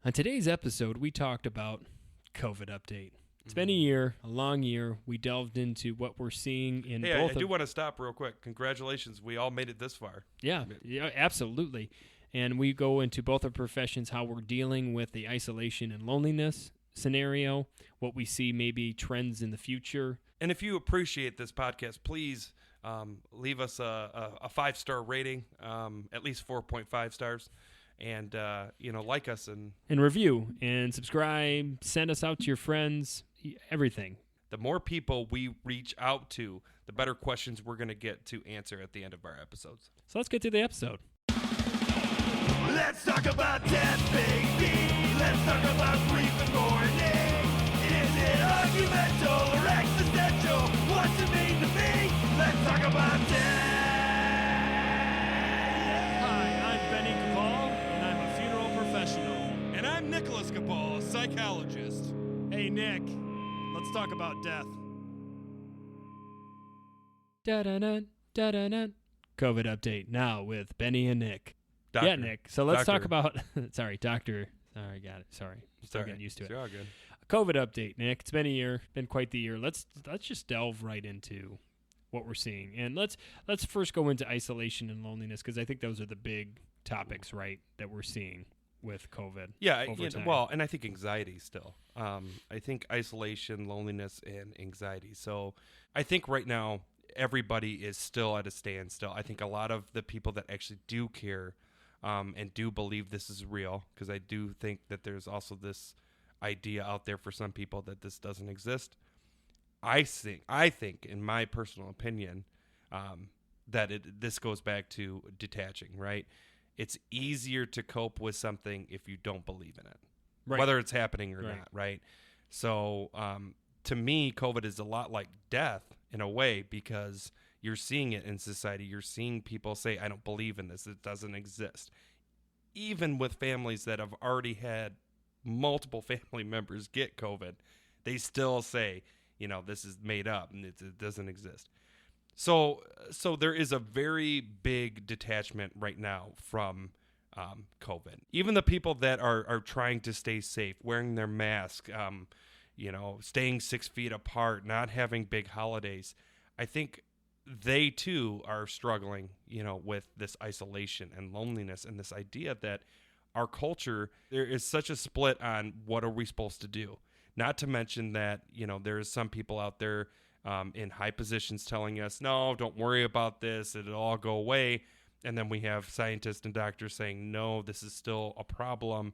On today's episode, we talked about COVID update. It's been a year, a long year. We delved into what we're seeing in both. I do want to stop real quick. Congratulations. We all made it this far. Yeah, absolutely. And we go into both our professions, how we're dealing with the isolation and loneliness scenario, what we see maybe trends in the future. And if you appreciate this podcast, please leave us a 5-star rating, at least 4.5 stars. And, like us and review and subscribe, send us out to your friends, everything. The more people we reach out to, the better questions we're going to get to answer at the end of our episodes. So let's get to the episode. Let's talk about death, baby. Let's talk about grief and mourning. Is it argumental or existential? What's it mean to me? Let's talk about death. And I'm Nicholas Cabal, psychologist. Hey, Nick, let's talk about death. Da-da-da, da-da-da. COVID update now with Benny and Nick. Doctor. Yeah, Nick. So let's talk Doctor. about, sorry, doctor. Sorry, got it. Sorry. Still getting used to it. You're all good. COVID update, Nick. It's been a year, been quite the year. Let's just delve right into what we're seeing. And let's first go into isolation and loneliness, because I think those are the big topics, right, that we're seeing with COVID. Over time. Well, and I think anxiety still. I think isolation, loneliness, and anxiety. So I think right now everybody is still at a standstill. I think a lot of the people that actually do care and do believe this is real, because I do think that there's also this idea out there for some people that this doesn't exist. I think, in my personal opinion, that this goes back to detaching, right? It's easier to cope with something if you don't believe in it, Right. whether it's happening or Right. not, right? So to me, COVID is a lot like death in a way, because you're seeing it in society. You're seeing people say, I don't believe in this. It doesn't exist. Even with families that have already had multiple family members get COVID, they still say, this is made up and it doesn't exist. So there is a very big detachment right now from COVID. Even the people that are trying to stay safe, wearing their mask, staying 6 feet apart, not having big holidays, I think they too are struggling, with this isolation and loneliness, and this idea that our culture, there is such a split on what are we supposed to do. Not to mention that, there's some people out there in high positions telling us, no, don't worry about this, it'll all go away. And then we have scientists and doctors saying, no, this is still a problem.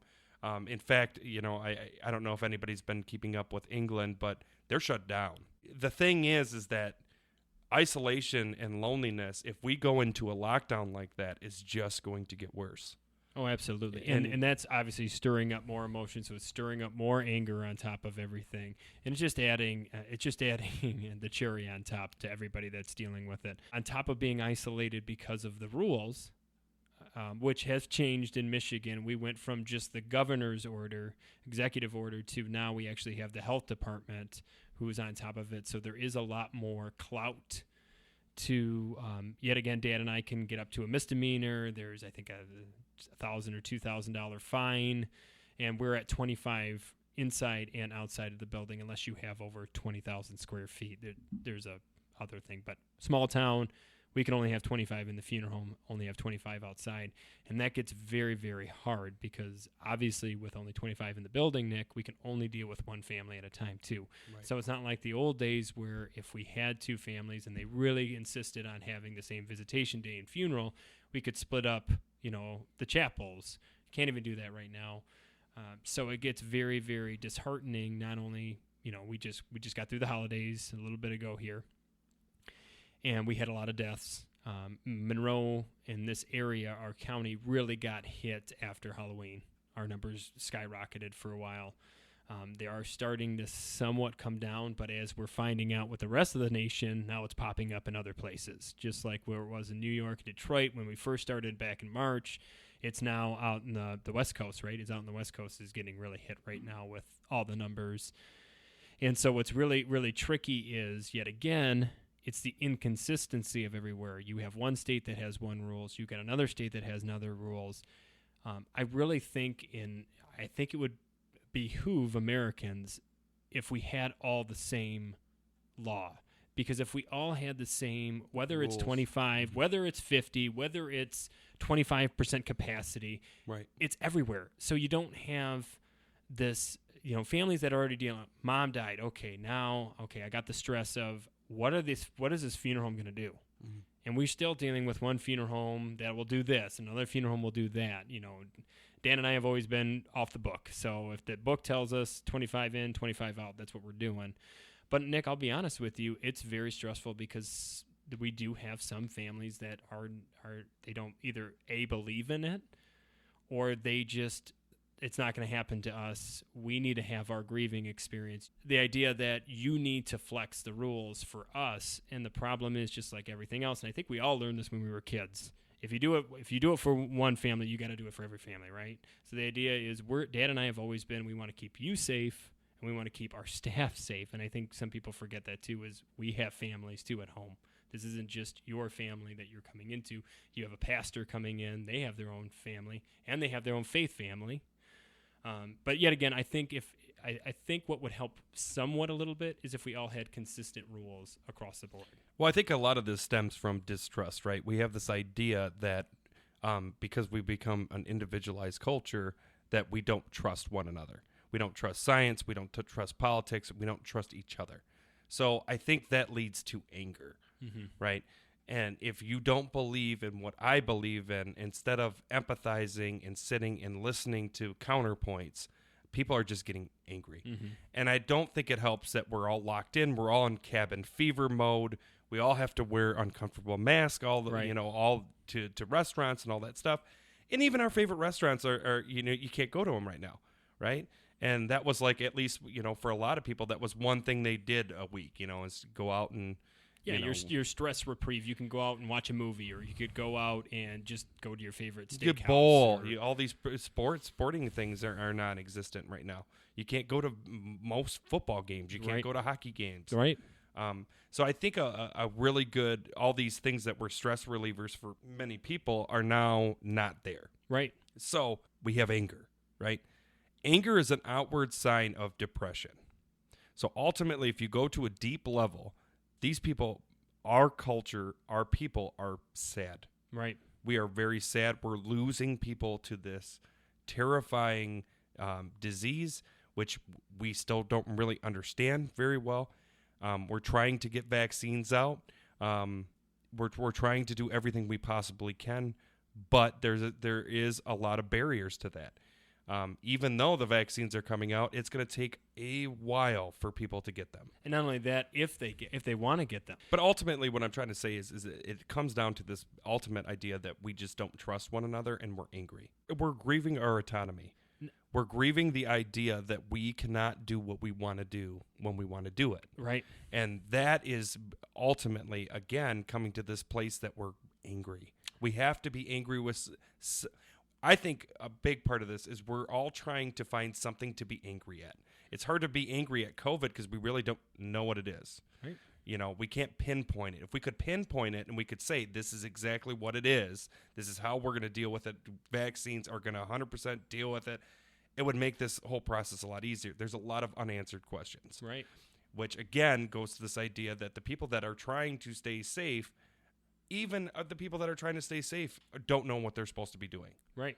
In fact, I don't know if anybody's been keeping up with England, but they're shut down. The thing is that isolation and loneliness, if we go into a lockdown like that, is just going to get worse. Oh, absolutely. And that's obviously stirring up more emotions, so it's stirring up more anger on top of everything. And it's just adding the cherry on top to everybody that's dealing with it. On top of being isolated because of the rules, which has changed in Michigan. We went from just the governor's order, executive order, to now we actually have the health department who is on top of it. So there is a lot more clout to, yet again, Dad and I can get up to a misdemeanor. There's, I think, a $1,000 or $2,000 fine, and we're at 25 inside and outside of the building unless you have over 20,000 square feet. There's a other thing, but small town, we can only have 25 in the funeral home, only have 25 outside, and that gets very, very hard because obviously with only 25 in the building, Nick, we can only deal with one family at a time too. Right. So it's not like the old days where if we had two families and they really insisted on having the same visitation day and funeral, we could split up, the chapels. Can't even do that right now. So it gets very, very disheartening. Not only, we just got through the holidays a little bit ago here, and we had a lot of deaths. Monroe in this area, our county, really got hit after Halloween. Our numbers skyrocketed for a while. They are starting to somewhat come down, but as we're finding out with the rest of the nation, now it's popping up in other places. Just like where it was in New York, Detroit, when we first started back in March, it's now out in the West Coast, right? It's out in the West Coast is getting really hit right now with all the numbers. And so what's really, really tricky is, yet again, it's the inconsistency of everywhere. You have one state that has one rules. You got another state that has another rules. I really think I think it would behoove Americans if we had all the same law. Because if we all had the same, whether Rules. it's 25, whether it's 50, whether it's 25% capacity, Right. it's everywhere. So you don't have this, families that are already dealing. Mom died. Okay, I got the stress of what is this funeral home going to do? Mm-hmm. And we're still dealing with one funeral home that will do this, another funeral home will do that. Dan and I have always been off the book. So if the book tells us 25 in, 25 out, that's what we're doing. But Nick, I'll be honest with you, it's very stressful because we do have some families that they don't either believe in it, or they just, it's not going to happen to us. We need to have our grieving experience. The idea that you need to flex the rules for us, and the problem is just like everything else. And I think we all learned this when we were kids. If you do it for one family, you got to do it for every family, right? So the idea is, Dad and I have always been, we want to keep you safe, and we want to keep our staff safe. And I think some people forget that too, is we have families too at home. This isn't just your family that you're coming into. You have a pastor coming in. They have their own family, and they have their own faith family. But yet again, I think I think what would help somewhat a little bit is if we all had consistent rules across the board. Well, I think a lot of this stems from distrust, right? We have this idea that because we become an individualized culture, that we don't trust one another. We don't trust science. We don't trust politics. We don't trust each other. So I think that leads to anger, right? And if you don't believe in what I believe in, instead of empathizing and sitting and listening to counterpoints, people are just getting angry. And I don't think it helps that we're all locked in. We're all in cabin fever mode. We all have to wear uncomfortable masks, all to restaurants and all that stuff. And even our favorite restaurants are you can't go to them right now, right? And that was like, at least, for a lot of people, that was one thing they did a week, is go out and, your stress reprieve. You can go out and watch a movie, or you could go out and just go to your favorite steakhouse. Good bowl. All these sporting things are non-existent right now. You can't go to most football games. You can't go to hockey games. Right. So I think a really good, all these things that were stress relievers for many people are now not there. Right. So we have anger, right? Anger is an outward sign of depression. So ultimately, if you go to a deep level, these people, our culture, our people are sad. Right. We are very sad. We're losing people to this terrifying disease, which we still don't really understand very well. We're trying to get vaccines out. We're trying to do everything we possibly can, but there is a lot of barriers to that. Even though the vaccines are coming out, it's going to take a while for people to get them. And not only that, if they want to get them. But ultimately, what I'm trying to say is it comes down to this ultimate idea that we just don't trust one another, and we're angry. We're grieving our autonomy. We're grieving the idea that we cannot do what we want to do when we want to do it. Right. And that is ultimately, again, coming to this place that we're angry. We have to be angry with... I think a big part of this is we're all trying to find something to be angry at. It's hard to be angry at COVID because we really don't know what it is. Right. We can't pinpoint it. If we could pinpoint it and we could say, this is exactly what it is, this is how we're going to deal with it, vaccines are going to 100% deal with it, it would make this whole process a lot easier. There's a lot of unanswered questions. Right. Which, again, goes to this idea that the people that are trying to stay safe, even the people that are trying to stay safe, don't know what they're supposed to be doing. Right.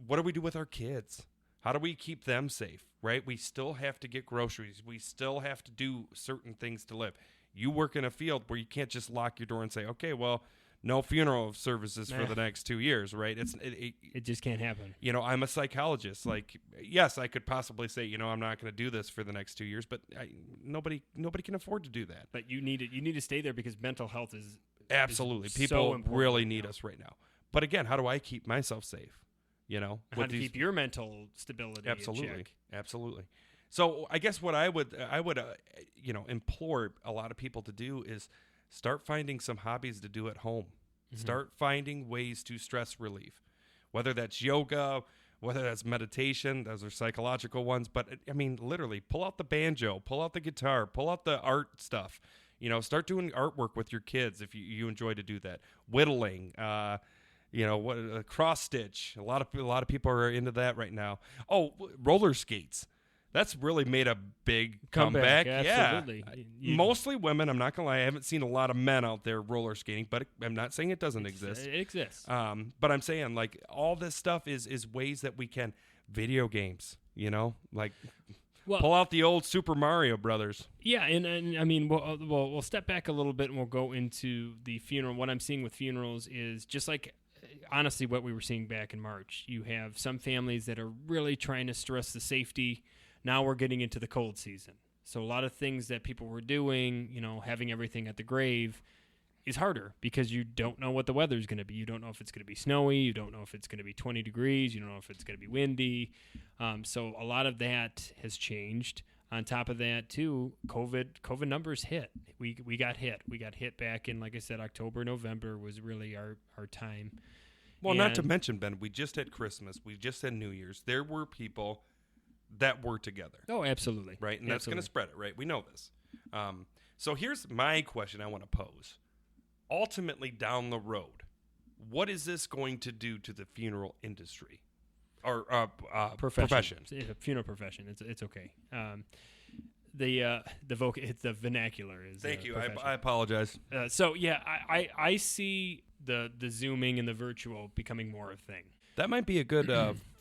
What do we do with our kids? How do we keep them safe, right? We still have to get groceries. We still have to do certain things to live. You work in a field where you can't just lock your door and say, okay, well, no funeral services for the next 2 years, right? It just can't happen. I'm a psychologist. Like, yes, I could possibly say, I'm not going to do this for the next 2 years, but nobody can afford to do that. But you need to stay there because mental health is absolutely is people so really need us right now. But again, how do I keep myself safe? How to keep your mental stability absolutely, in check. Absolutely. So I guess what I would implore a lot of people to do is start finding some hobbies to do at home. Start finding ways to stress relieve, whether that's yoga, whether that's meditation. Those are psychological ones. But literally, pull out the banjo, pull out the guitar, pull out the art stuff. Start doing artwork with your kids if you enjoy to do that. Whittling, what cross stitch. A lot of people are into that right now. Oh, roller skates. That's really made a big comeback. Absolutely. Yeah. Mostly women. I'm not going to lie. I haven't seen a lot of men out there roller skating, but I'm not saying it doesn't exist. It exists. But I'm saying, like, all this stuff is ways that we can video games, like pull out the old Super Mario Brothers. Yeah, and I mean, we'll step back a little bit and we'll go into the funeral. What I'm seeing with funerals is just like, honestly, what we were seeing back in March. You have some families that are really trying to stress the safety. Now we're getting into the cold season. So a lot of things that people were doing, having everything at the grave is harder because you don't know what the weather is going to be. You don't know if it's going to be snowy. You don't know if it's going to be 20 degrees. You don't know if it's going to be windy. So a lot of that has changed. On top of that, too, COVID numbers hit. We got hit. We got hit back in, like I said, October, November was really our time. Well, not to mention, Ben, we just had Christmas. We just had New Year's. There were people that were together. Oh, absolutely. Right? And that's going to spread it, right? We know this. So here's my question I want to pose. Ultimately, down the road, what is this going to do to the funeral industry or profession? It's a funeral profession. It's okay. The vernacular is. Thank you. I apologize. So yeah, I see the Zooming and the virtual becoming more a thing. That might be a good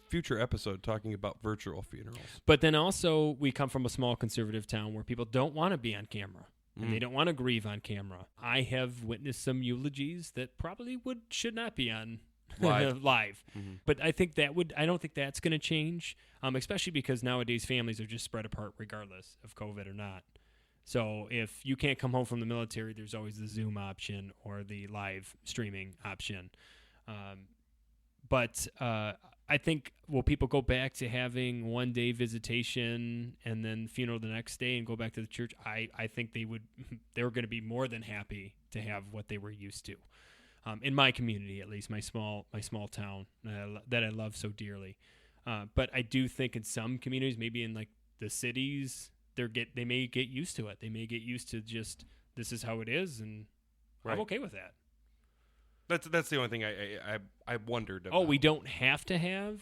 future episode talking about virtual funerals. But then also, we come from a small conservative town where people don't want to be on camera. And they don't want to grieve on camera. I have witnessed some eulogies that probably should not be on live. Mm-hmm. But I don't think that's going to change, especially because nowadays families are just spread apart regardless of COVID or not. So if you can't come home from the military, there's always the Zoom option or the live streaming option. But I think, will people go back to having one-day visitation and then funeral the next day and go back to the church? I think they were going to be more than happy to have what they were used to. In my community, at least, my small town that I love so dearly. But I do think in some communities, maybe in like the cities, they may get used to it. They may get used to just, this is how it is, and I'm okay with that. That's the only thing I wondered about. Oh, we don't have to have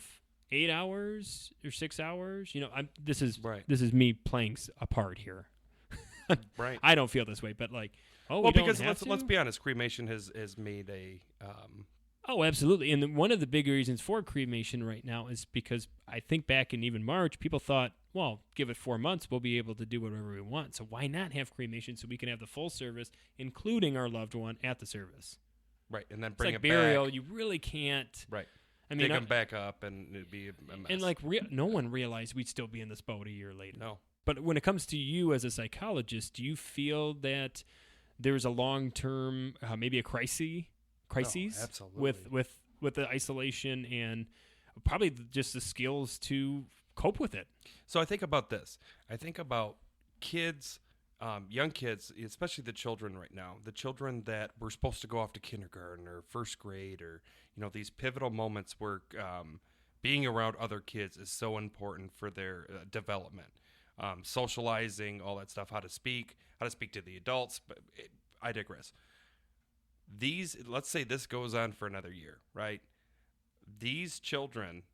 8 hours or 6 hours. This is me playing a part here. Right. I don't feel this way, but because let's be honest, cremation has made a. Oh, absolutely, and one of the big reasons for cremation right now is because I think back in even March, people thought, well, give it 4 months, we'll be able to do whatever we want. So why not have cremation so we can have the full service, including our loved one at the service. Right, and then bring it burial, back. You really can't. Right. I mean, dig them back up, and it'd be a mess. And no one realized we'd still be in this boat a year later. No. But when it comes to you as a psychologist, do you feel that there's a long-term, maybe a crisis, absolutely, with the isolation and probably just the skills to cope with it? So I think about this. I think about kids. Young kids, especially the children right now, the children that were supposed to go off to kindergarten or first grade, or these pivotal moments where being around other kids is so important for their development, socializing, all that stuff, how to speak to the adults. But I digress. Let's say this goes on for another year, right? These children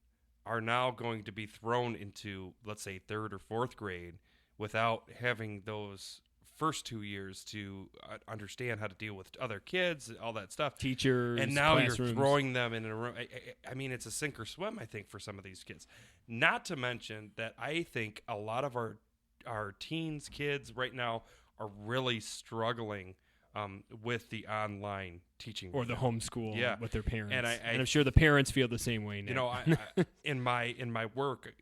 are now going to be thrown into, let's say, 3rd or 4th grade, without having those first 2 years to understand how to deal with other kids, all that stuff. Teachers, and now classrooms. You're throwing them in a room. I mean, it's a sink or swim, I think, for some of these kids. Not to mention that I think a lot of our teens, kids right now are really struggling with the online teaching or the homeschool with their parents, and I'm sure the parents feel the same way now. I in my work,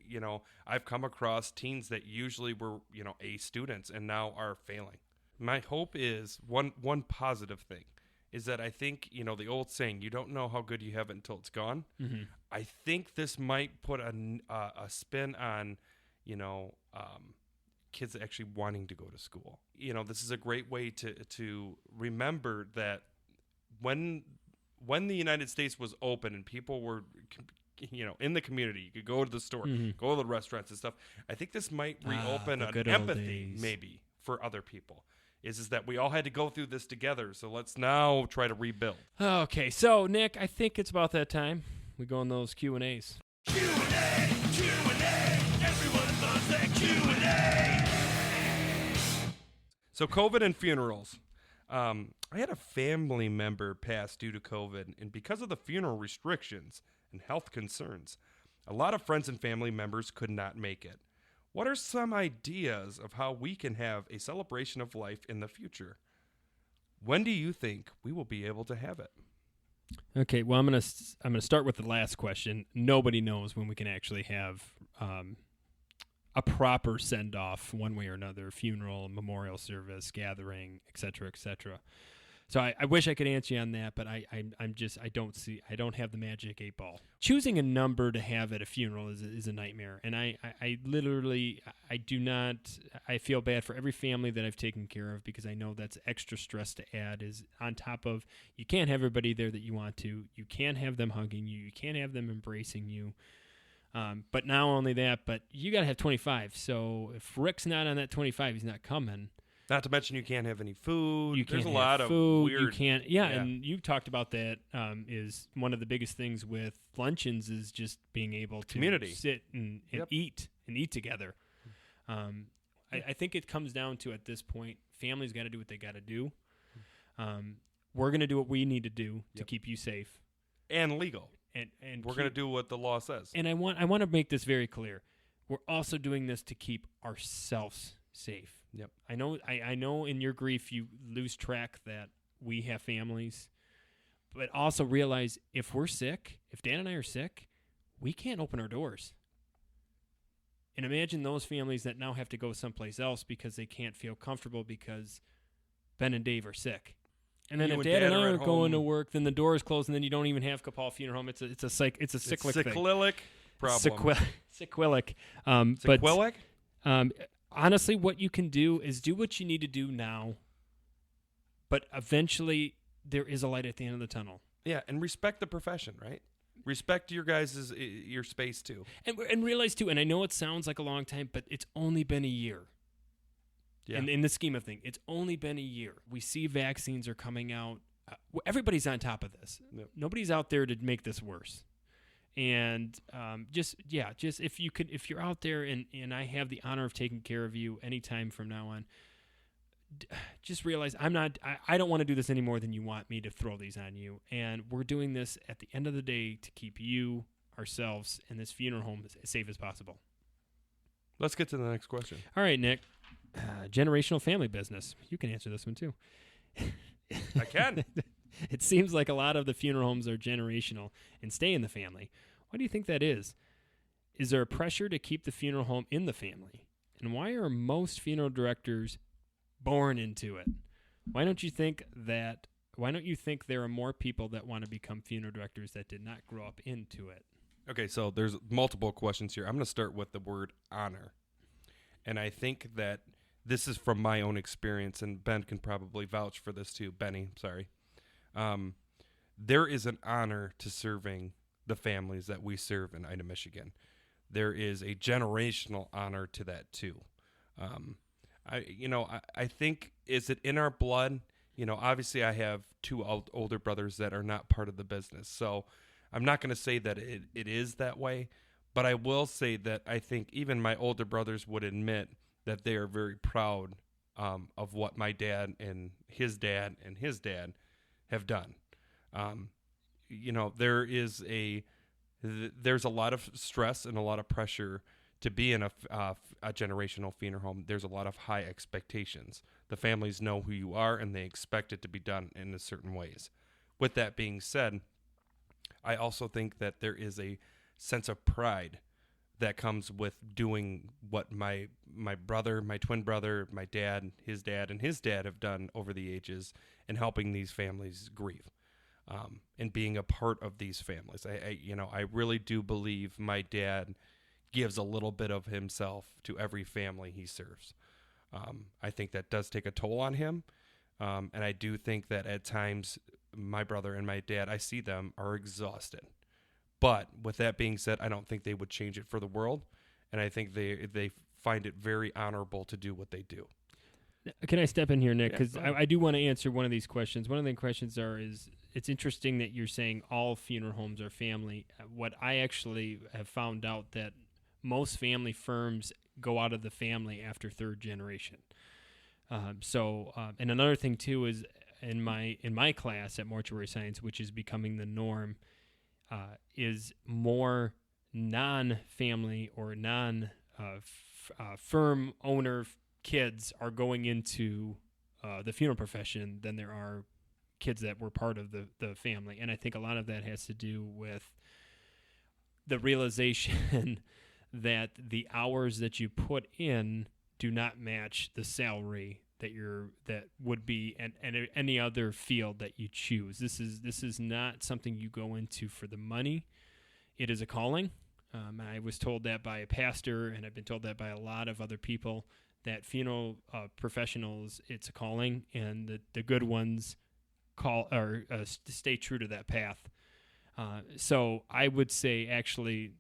I've come across teens that usually were A students and now are failing. My hope is one positive thing is that I think the old saying, you don't know how good you have it until it's gone. Mm-hmm. I think this might put a spin on kids actually wanting to go to school. This is a great way to remember that when the United States was open and people were, in the community, you could go to the store, go to the restaurants and stuff. I think this might reopen an empathy maybe for other people. is that we all had to go through this together. So let's now try to rebuild. Okay, so Nick, I think it's about that time we go on those Q&As. Q&A, everyone loves that Q&A. So COVID and funerals. I had a family member pass due to COVID, and because of the funeral restrictions and health concerns, a lot of friends and family members could not make it. What are some ideas of how we can have a celebration of life in the future? When do you think we will be able to have it? Okay, well, I'm gonna start with the last question. Nobody knows when we can actually have a proper send off, one way or another, funeral, memorial service, gathering, etc., etc. So I wish I could answer you on that, but I don't have the magic 8-ball. Choosing a number to have at a funeral is a nightmare, and I feel bad for every family that I've taken care of, because I know that's extra stress to add, is on top of you can't have everybody there that you want to, you can't have them hugging you, you can't have them embracing you, but not only that, but you got to have 25. So if Rick's not on that 25, he's not coming. Not to mention you can't have any food. You can't There's a have lot food, of weird. You can't. Yeah, and you've talked about that. Is one of the biggest things with luncheons is just being able to Community. sit and eat together. I think it comes down to, at this point, families got to do what they got to do. We're going to do what we need to do to keep you safe and legal. And we're going to do what the law says. And I want to make this very clear. We're also doing this to keep ourselves safe. Yep. I know in your grief you lose track that we have families, but also realize if we're sick, if Dan and I are sick, we can't open our doors. And imagine those families that now have to go someplace else because they can't feel comfortable because Ben and Dave are sick. And then if Dad and I are going to work, then the door is closed, and then you don't even have Kapal Funeral Home. It's a cyclic thing. Problem. Sequelic. Sequelic? Honestly, what you can do is do what you need to do now, but eventually there is a light at the end of the tunnel. Yeah, and respect the profession, right? Respect your guys' your space too. And realize too, and I know it sounds like a long time, but it's only been a year. Yeah. And in the scheme of things, it's only been a year. We see vaccines are coming out. Everybody's on top of this. Yep. Nobody's out there to make this worse. And just if you're out there and I have the honor of taking care of you anytime from now on, just realize I don't want to do this any more than you want me to throw these on you. And we're doing this at the end of the day to keep you, ourselves, and this funeral home as safe as possible. Let's get to the next question. All right, Nick. Generational family business. You can answer this one too. I can. It seems like a lot of the funeral homes are generational and stay in the family. Why do you think that is? Is there a pressure to keep the funeral home in the family? And why are most funeral directors born into it? Why don't you think there are more people that want to become funeral directors that did not grow up into it? Okay, so there's multiple questions here. I'm going to start with the word honor. And I think that this is from my own experience, and Ben can probably vouch for this too. Benny, sorry. There is an honor to serving the families that we serve in Ida, Michigan. There is a generational honor to that too. I think, is it in our blood? Obviously I have two older brothers that are not part of the business. So I'm not going to say that it is that way, but I will say that I think even my older brothers would admit that they are very proud of what my dad and his dad have done. There's a lot of stress and a lot of pressure to be in a generational funeral home. There's a lot of high expectations. The families know who you are, and they expect it to be done in a certain ways. With that being said, I also think that there is a sense of pride that comes with doing what my brother, my twin brother, my dad, and his dad have done over the ages, and helping these families grieve, and being a part of these families. I really do believe my dad gives a little bit of himself to every family he serves. I think that does take a toll on him, and I do think that at times my brother and my dad, I see them, are exhausted. But with that being said, I don't think they would change it for the world, and I think they find it very honorable to do what they do. Can I step in here, Nick? Yeah, Because go ahead. I do want to answer one of these questions. One of the questions is it's interesting that you're saying all funeral homes are family. What I actually have found out that most family firms go out of the family after third generation. And another thing too is in my class at mortuary science, which is becoming the norm, is more non-family or firm owner kids are going into the funeral profession than there are kids that were part of the family. And I think a lot of that has to do with the realization that the hours that you put in do not match the salary that would be in any other field that you choose. This is not something you go into for the money. It is a calling. I was told that by a pastor, and I've been told that by a lot of other people, that funeral professionals, it's a calling, and the good ones stay true to that path. So I would say, actually,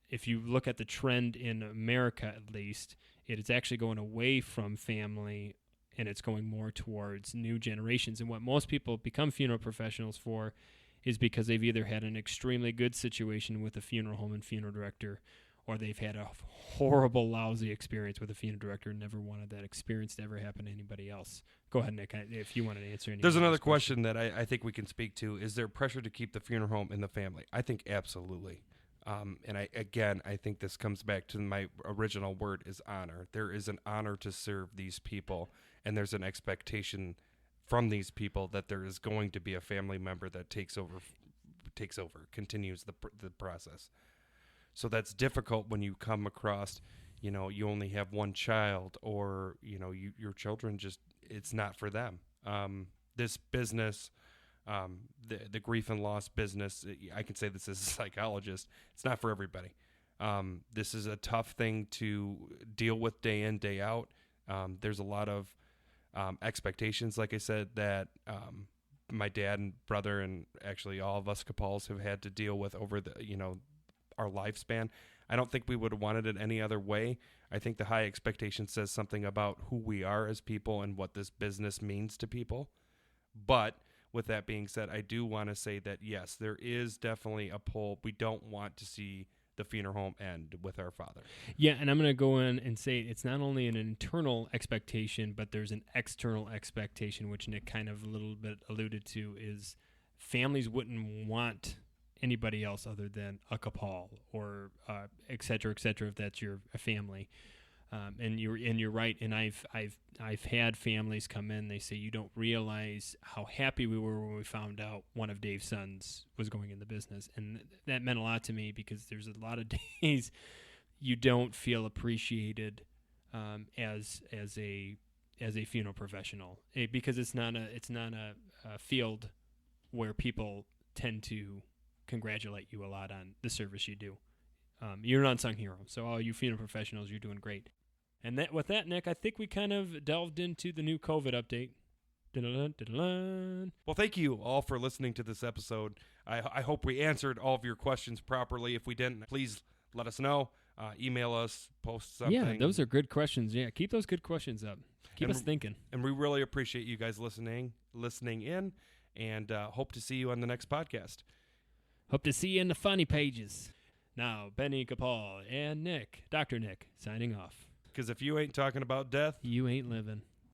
if you look at the trend in America, at least, it is actually going away from family, and it's going more towards new generations. And what most people become funeral professionals for is because they've either had an extremely good situation with a funeral home and funeral director, or they've had a horrible, lousy experience with a funeral director and never wanted that experience to ever happen to anybody else. Go ahead, Nick, if you wanted to answer any. There's another question that I think we can speak to. Is there pressure to keep the funeral home in the family? I think absolutely. And I think this comes back to my original word is honor. There is an honor to serve these people, and there's an expectation from these people that there is going to be a family member that takes over, continues the process. So that's difficult when you come across, you only have one child, or, your children it's not for them. This business, the grief and loss business, I can say this as a psychologist, it's not for everybody. This is a tough thing to deal with day in, day out. There's a lot of expectations, like I said, that my dad and brother, and actually all of us Capals, have had to deal with over our lifespan. I don't think we would have wanted it any other way. I think the high expectation says something about who we are as people and what this business means to people. But with that being said, I do want to say that, yes, there is definitely a pull. We don't want to see the funeral home end with our father. Yeah, and I'm going to go in and say it's not only an internal expectation, but there's an external expectation, which Nick kind of a little bit alluded to, is families wouldn't want anybody else other than a Capal or et cetera, if that's your family. And you're right. And I've had families come in. They say, you don't realize how happy we were when we found out one of Dave's sons was going in the business, and that meant a lot to me, because there's a lot of days you don't feel appreciated as a funeral professional, because it's not a field where people tend to congratulate you a lot on the service you do. You're an unsung hero. So all you funeral professionals, you're doing great. And with that, Nick, I think we kind of delved into the new COVID update. Dun-dun-dun, dun-dun-dun. Well, thank you all for listening to this episode. I hope we answered all of your questions properly. If we didn't, please let us know. Email us, post something. Yeah, those are good questions. Yeah, keep those good questions up. Keep us thinking. And we really appreciate you guys listening in, and hope to see you on the next podcast. Hope to see you in the funny pages. Now, Benny Capal and Nick, Dr. Nick, signing off. Because if you ain't talking about death, You ain't living.